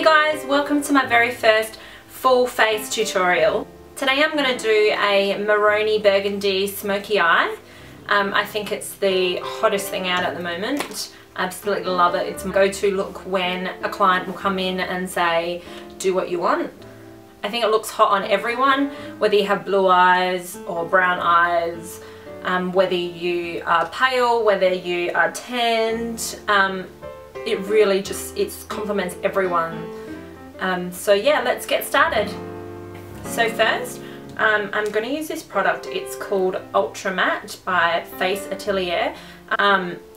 guys, welcome to my very first full face tutorial. Today I'm going to do a Mahogany Burgundy Smoky Eye. I think it's the hottest thing out at the moment. I absolutely love it. It's my go-to look when a client will come in and say, do what you want. I think it looks hot on everyone, whether you have blue eyes or brown eyes, whether you are pale, whether you are tanned. It really just, it complements everyone. So yeah, let's get started. So first, I'm going to use this product. It's called Ultra Matte by Face Atelier.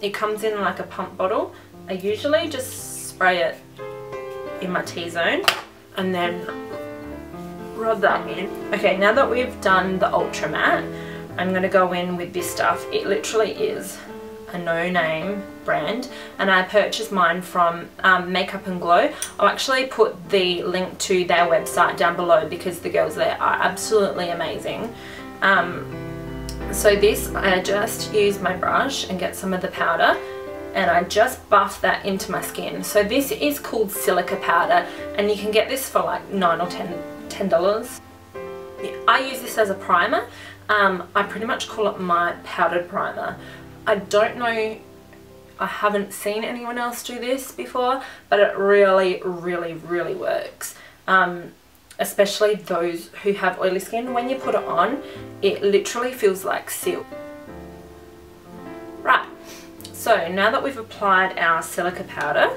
It comes in like a pump bottle. I usually just spray it in my T-zone and then rub that in. Okay, now that we've done the Ultra Matte, I'm going to go in with this stuff. It literally is a no-name brand and I purchased mine from Makeup and Glow. I'll actually put the link to their website down below because the girls there are absolutely amazing. So this, I just use my brush and get some of the powder and I just buff that into my skin. So this is called Silica powder and you can get this for like $9 or $10. I use this as a primer. I pretty much call it my powdered primer. I don't know, I haven't seen anyone else do this before, but it really works. Especially those who have oily skin. When you put it on, it literally feels like silk. Right, so now that we've applied our silica powder,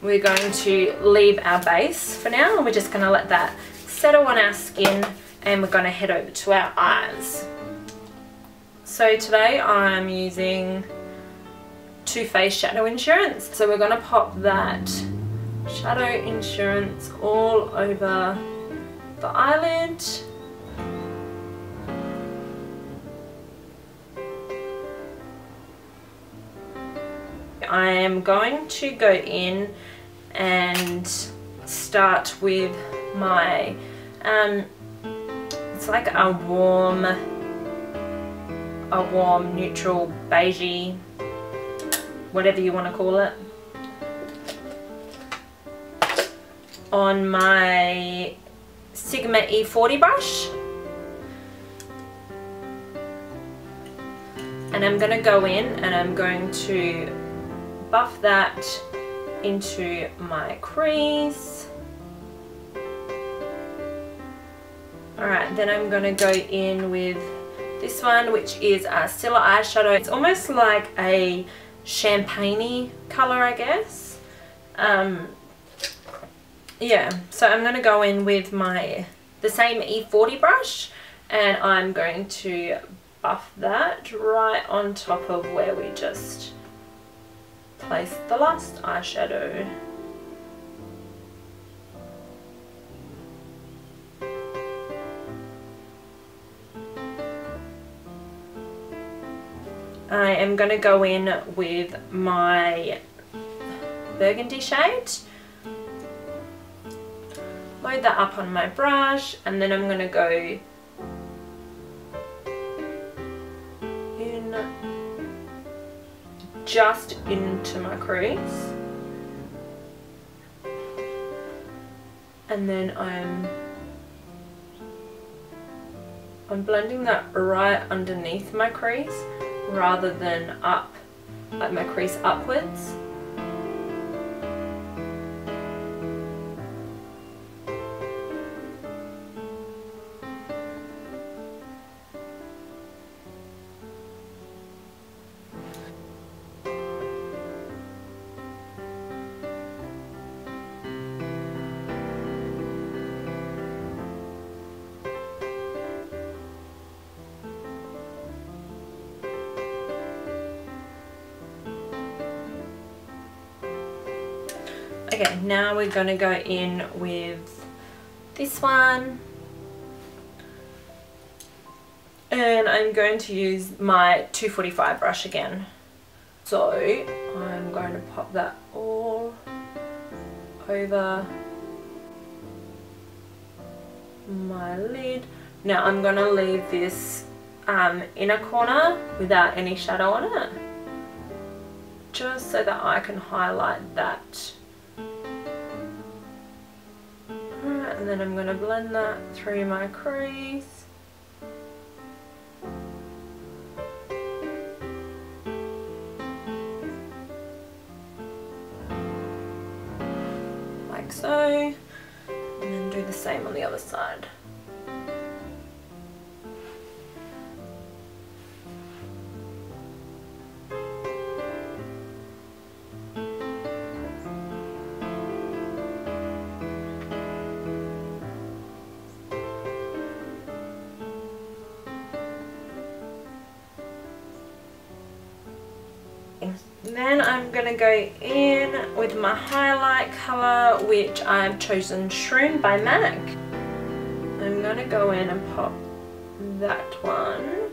we're going to leave our base for now and we're just going to let that settle on our skin and we're going to head over to our eyes. So today I'm using Too Faced Shadow Insurance. So we're going to pop that Shadow Insurance all over the eyelid. I am going to go in and start with my, it's like a warm neutral beigey, whatever you want to call it, on my Sigma E40 brush, and I'm going to go in and I'm going to buff that into my crease. Alright, then I'm going to go in with this one, which is a Stila eyeshadow. It's almost like a champagne-y colour, I guess. Yeah, so I'm going to go in with the same E40 brush and I'm going to buff that right on top of where we just placed the last eyeshadow. I am going to go in with my burgundy shade, load that up on my brush, and then I'm going to go in just into my crease, and then I'm blending that right underneath my crease rather than up, like my crease upwards. Okay, now we're going to go in with this one and I'm going to use my 245 brush again. So I'm going to pop that all over my lid. Now I'm going to leave this inner corner without any shadow on it. just so that I can highlight that. Alright, and then I'm going to blend that through my crease. Like so. And then do the same on the other side. Then I'm going to go in with my highlight colour, which I've chosen Shroom by MAC. I'm going to go in and pop that one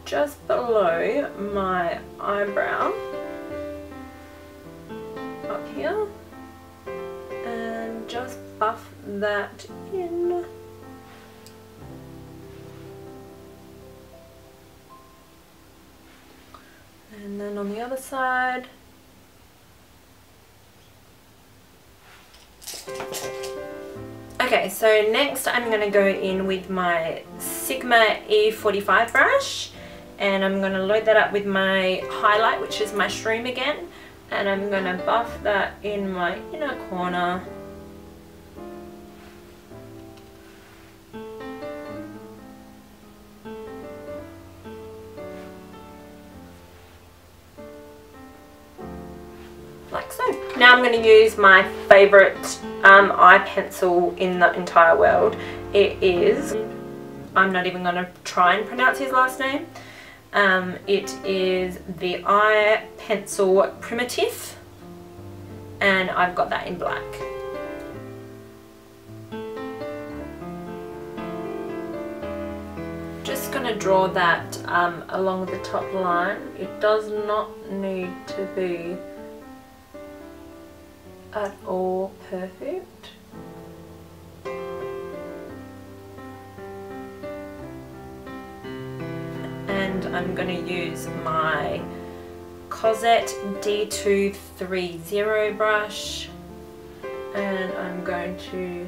just below my eyebrow up here and just buff that in. And then on the other side, okay, so next I'm going to go in with my Sigma E45 brush, and I'm going to load that up with my highlight, which is my Shroom again, and I'm going to buff that in my inner corner. Like so. Now I'm going to use my favourite eye pencil in the entire world. It is, I'm not even going to try and pronounce his last name. It is the eye pencil Primitif, and I've got that in black. Just going to draw that along the top line. It does not need to be at all perfect. And I'm going to use my Cosette D230 brush, and I'm going to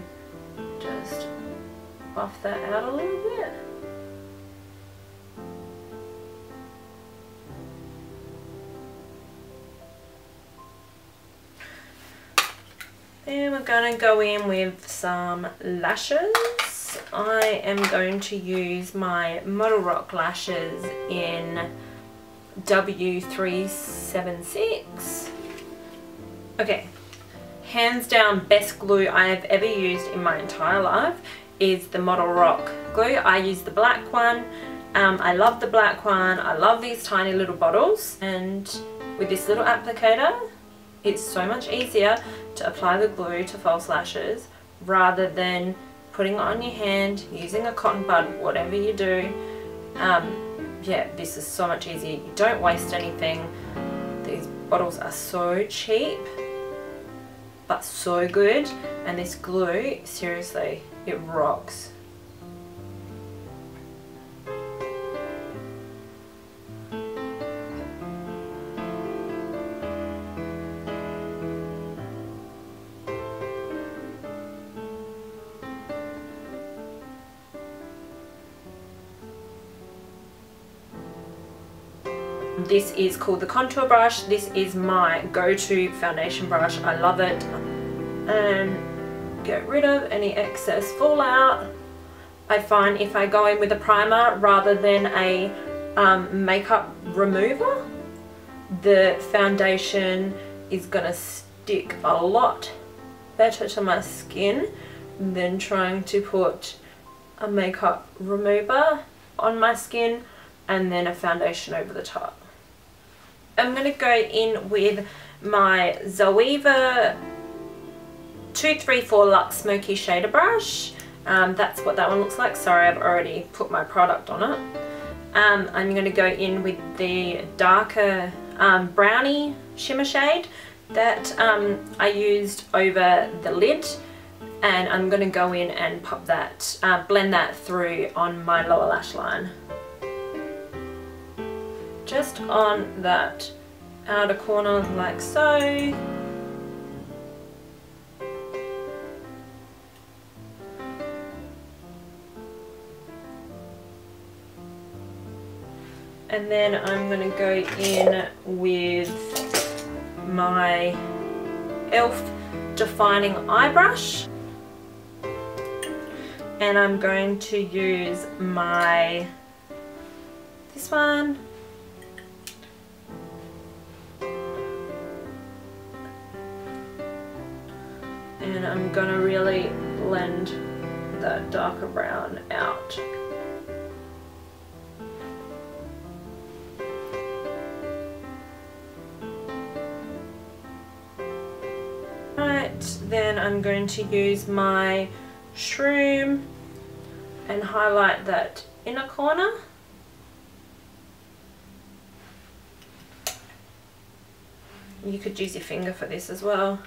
just buff that out a little bit. And we're going to go in with some lashes. I am going to use my Modelrock Lashes in W376. Okay, hands down best glue I have ever used in my entire life is the Modelrock glue. I use the black one. I love the black one. I love these tiny little bottles, and with this little applicator it's so much easier to apply the glue to false lashes rather than putting it on your hand, using a cotton bud, whatever you do. Yeah, this is so much easier. You don't waste anything. These bottles are so cheap but so good, and this glue, seriously, it rocks. This is called the contour brush. This is my go-to foundation brush. I love it. And get rid of any excess fallout. I find if I go in with a primer rather than a makeup remover, the foundation is gonna stick a lot better to my skin than trying to put a makeup remover on my skin and then a foundation over the top. I'm going to go in with my Zoeva 234 Luxe Smoky Shader Brush. That's what that one looks like. Sorry, I've already put my product on it. I'm going to go in with the darker brownie shimmer shade that I used over the lid, and I'm going to go in and pop that, blend that through on my lower lash line. Just on that outer corner like so. And then I'm going to go in with my e.l.f. defining eye brush. And I'm going to use this one. And I'm going to really blend that darker brown out. Then I'm going to use my Shroom and highlight that inner corner. You could use your finger for this as well.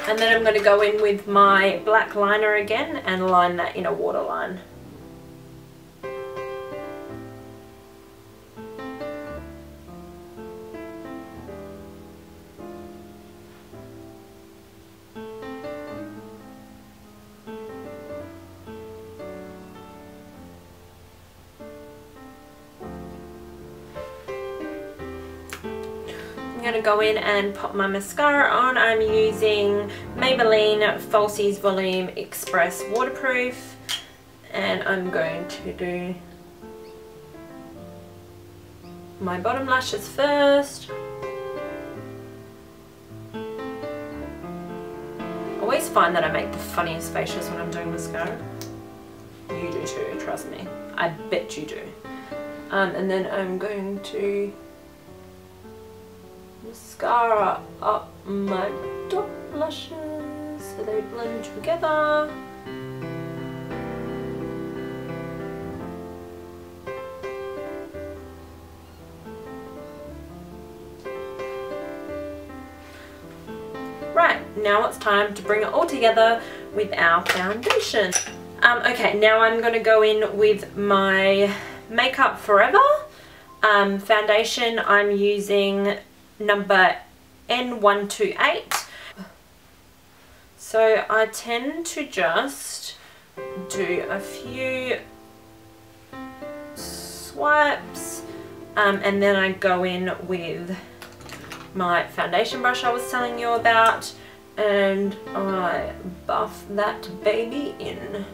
And then I'm going to go in with my black liner again and line that inner waterline. I'm going to go in and pop my mascara on. I'm using Maybelline Falsies Volume Express Waterproof, and I'm going to do my bottom lashes first. I always find that I make the funniest faces when I'm doing mascara. You do too, trust me. I bet you do. And then I'm going to mascara up my top lashes so they blend together. Right, now it's time to bring it all together with our foundation. Okay, now I'm going to go in with my Makeup Forever foundation. I'm using number N128. So I tend to just do a few swipes and then I go in with my foundation brush I was telling you about and I buff that baby in.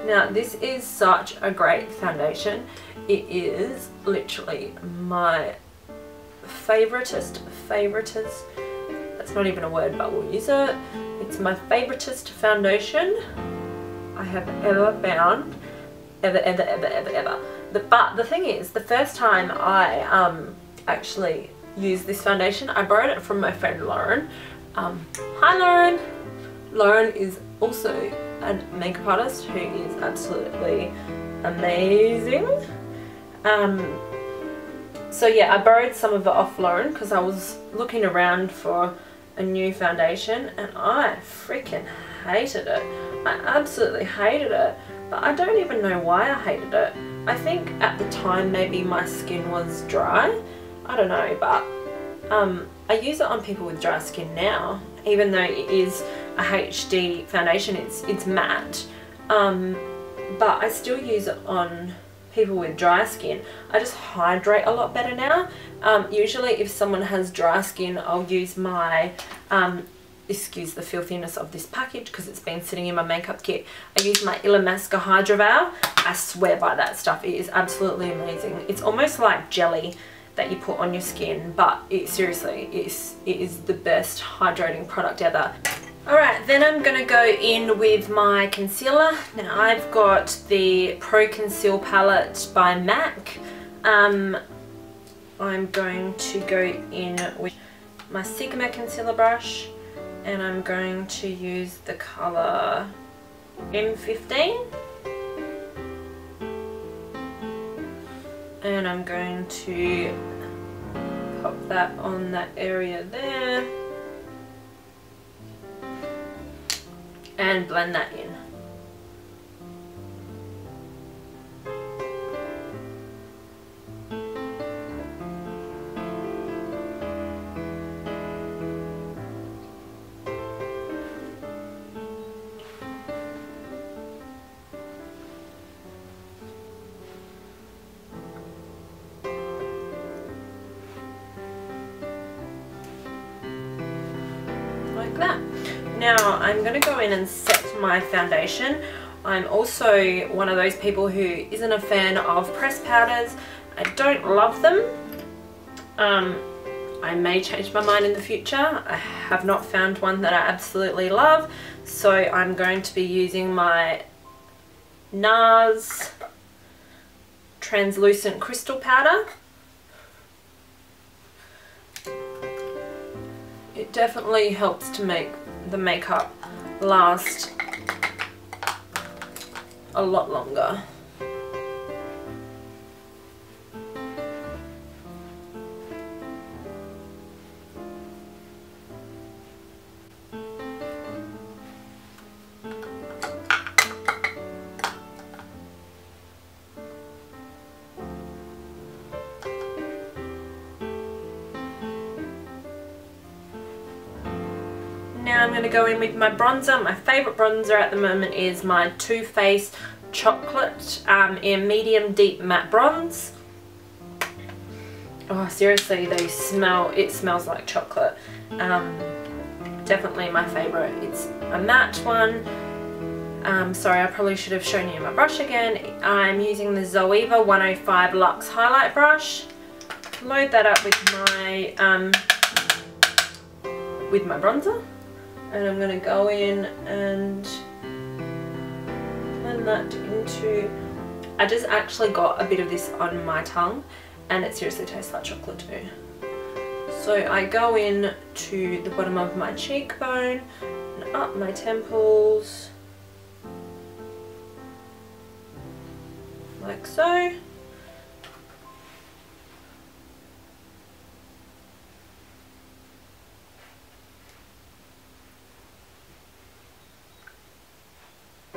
Now this is such a great foundation. It is literally my favoritist, that's not even a word but we'll use it. It's my favoritist foundation I have ever found. Ever. But the thing is, the first time I actually used this foundation, I borrowed it from my friend Lauren. Hi Lauren! Lauren is also a makeup artist who is absolutely amazing. So yeah, I borrowed some of it off Lauren because I was looking around for a new foundation and I freaking hated it. I absolutely hated it, but I don't even know why I hated it. I think at the time maybe my skin was dry. I don't know, but I use it on people with dry skin now, even though it is a HD foundation, it's matte, but I still use it on people with dry skin. I just hydrate a lot better now. Usually if someone has dry skin, I'll use my, excuse the filthiness of this package because it's been sitting in my makeup kit, I use my Illamasqua Hydra Veil. I swear by that stuff, it is absolutely amazing. It's almost like jelly that you put on your skin, but it seriously it is the best hydrating product ever. Alright, then I'm going to go in with my concealer. Now I've got the Pro Conceal palette by MAC. I'm going to go in with my Sigma concealer brush and I'm going to use the colour M15. And I'm going to pop that on that area there. And blend that in. like that. Now I'm going to go in and set my foundation. I'm also one of those people who isn't a fan of pressed powders. I don't love them. I may change my mind in the future. I have not found one that I absolutely love, so I'm going to be using my NARS translucent crystal powder. It definitely helps to make the makeup last a lot longer. Now I'm going to go in with my bronzer. My favourite bronzer at the moment is my Too Faced Chocolate in medium deep matte bronze. Oh, seriously, it smells like chocolate. Definitely my favourite. It's a matte one. Sorry, I probably should have shown you my brush again. I'm using the Zoeva 105 Luxe highlight brush. Load that up with my bronzer. And I'm going to go in and blend that into... I just actually got a bit of this on my tongue and it seriously tastes like chocolate too. So I go in to the bottom of my cheekbone and up my temples, like so.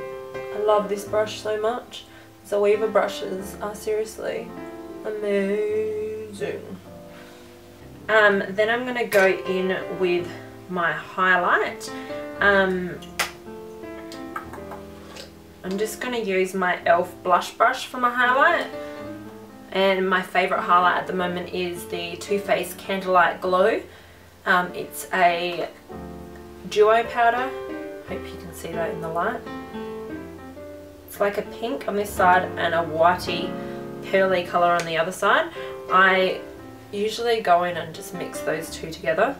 I love this brush so much. Zoeva brushes are seriously amazing. Then I'm going to go in with my highlight. I'm just going to use my e.l.f. blush brush for my highlight. And my favourite highlight at the moment is the Too Faced Candlelight Glow. It's a duo powder. Hope you can see that in the light. It's like a pink on this side and a whitey pearly colour on the other side. I usually go in and just mix those two together,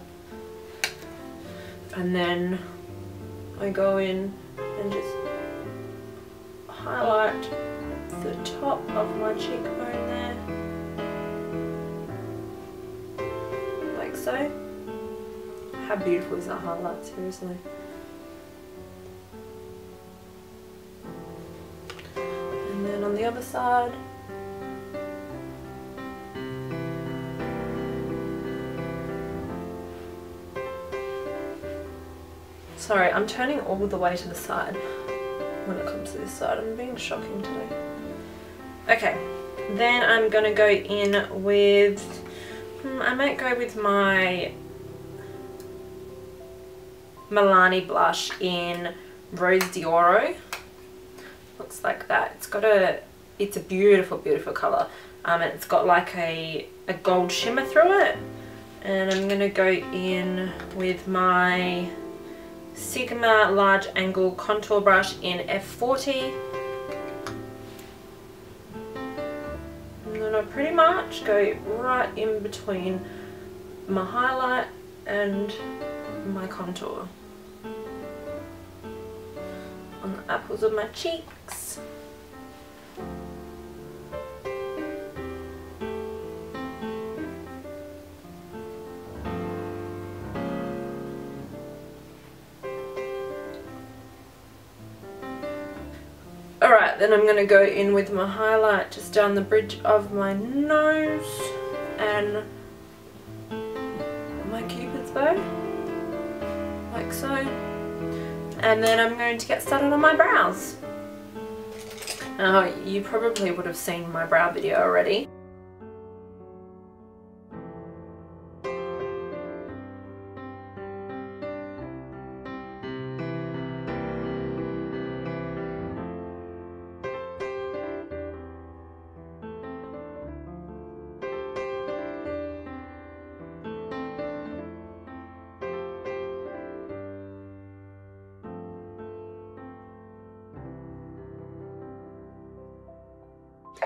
and then I go in and just highlight the top of my cheekbone there, like so. How beautiful is that highlight, seriously? And then on the other side, sorry, I'm turning all the way to the side when it comes to this side. I'm being shocking today. Okay, then I'm going to go in with, I might go with my Milani blush in Rose d'Oro. Looks like that. It's a beautiful, beautiful colour. And it's got like a gold shimmer through it. And I'm going to go in with my Sigma large angle contour brush in F40, and then I pretty much go right in between my highlight and my contour on the apples of my cheeks. Alright, then I'm going to go in with my highlight just down the bridge of my nose and my cupid's bow, like so. And then I'm going to get started on my brows. You probably would have seen my brow video already.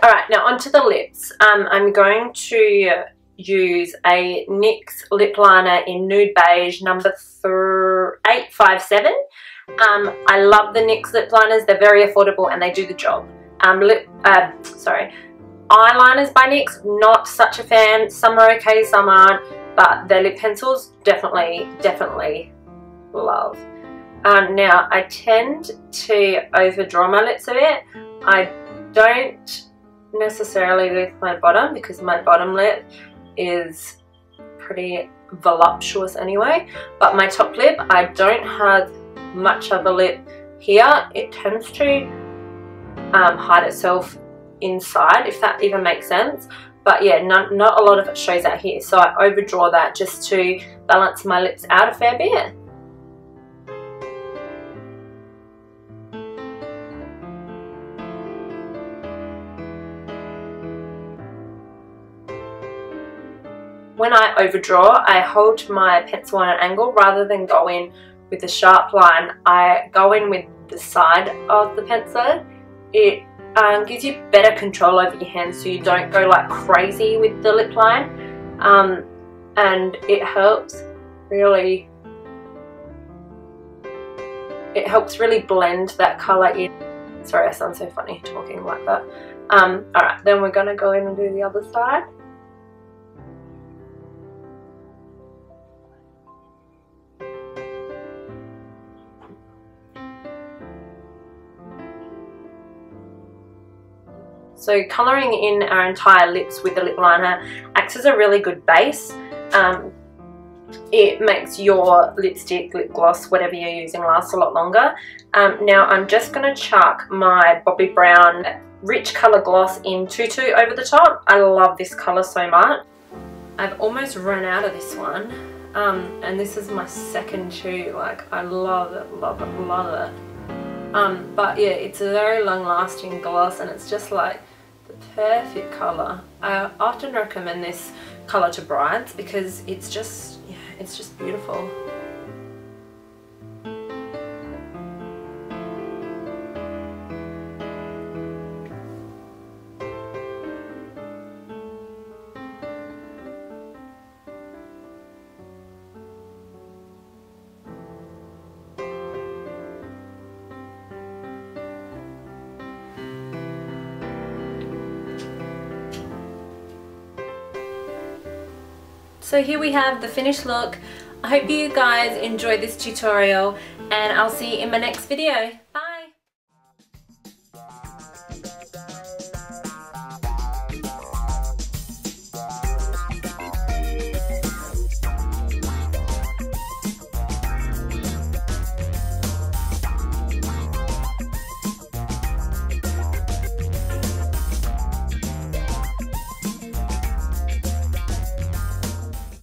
Alright, now onto the lips. I'm going to use a NYX lip liner in Nude Beige number 857. I love the NYX lip liners. They're very affordable and they do the job. Eyeliners by NYX, not such a fan. Some are okay, some aren't, but their lip pencils, definitely love. Now, I tend to overdraw my lips a bit. I don't necessarily with my bottom because my bottom lip is pretty voluptuous anyway, but my top lip, I don't have much of a lip here. It tends to hide itself inside, if that even makes sense. But yeah, not a lot of it shows out here, so I overdraw that just to balance my lips out a fair bit. When I overdraw, I hold my pencil on an angle rather than go in with a sharp line. I go in with the side of the pencil. It gives you better control over your hands so you don't go like crazy with the lip line, and it helps really blend that colour in. Sorry, I sound so funny talking like that. Alright, then we're going to go in and do the other side. So colouring in our entire lips with the lip liner acts as a really good base. It makes your lipstick, lip gloss, whatever you're using last a lot longer. Now I'm just going to chuck my Bobbi Brown Rich Colour Gloss in Tutu over the top. I love this colour so much. I've almost run out of this one, and this is my second too. Like, I love it, love it, love it. But yeah, it's a very long lasting gloss and it's just like the perfect colour. I often recommend this colour to brides because it's just, yeah, it's just beautiful. So here we have the finished look. I hope you guys enjoyed this tutorial and I'll see you in my next video.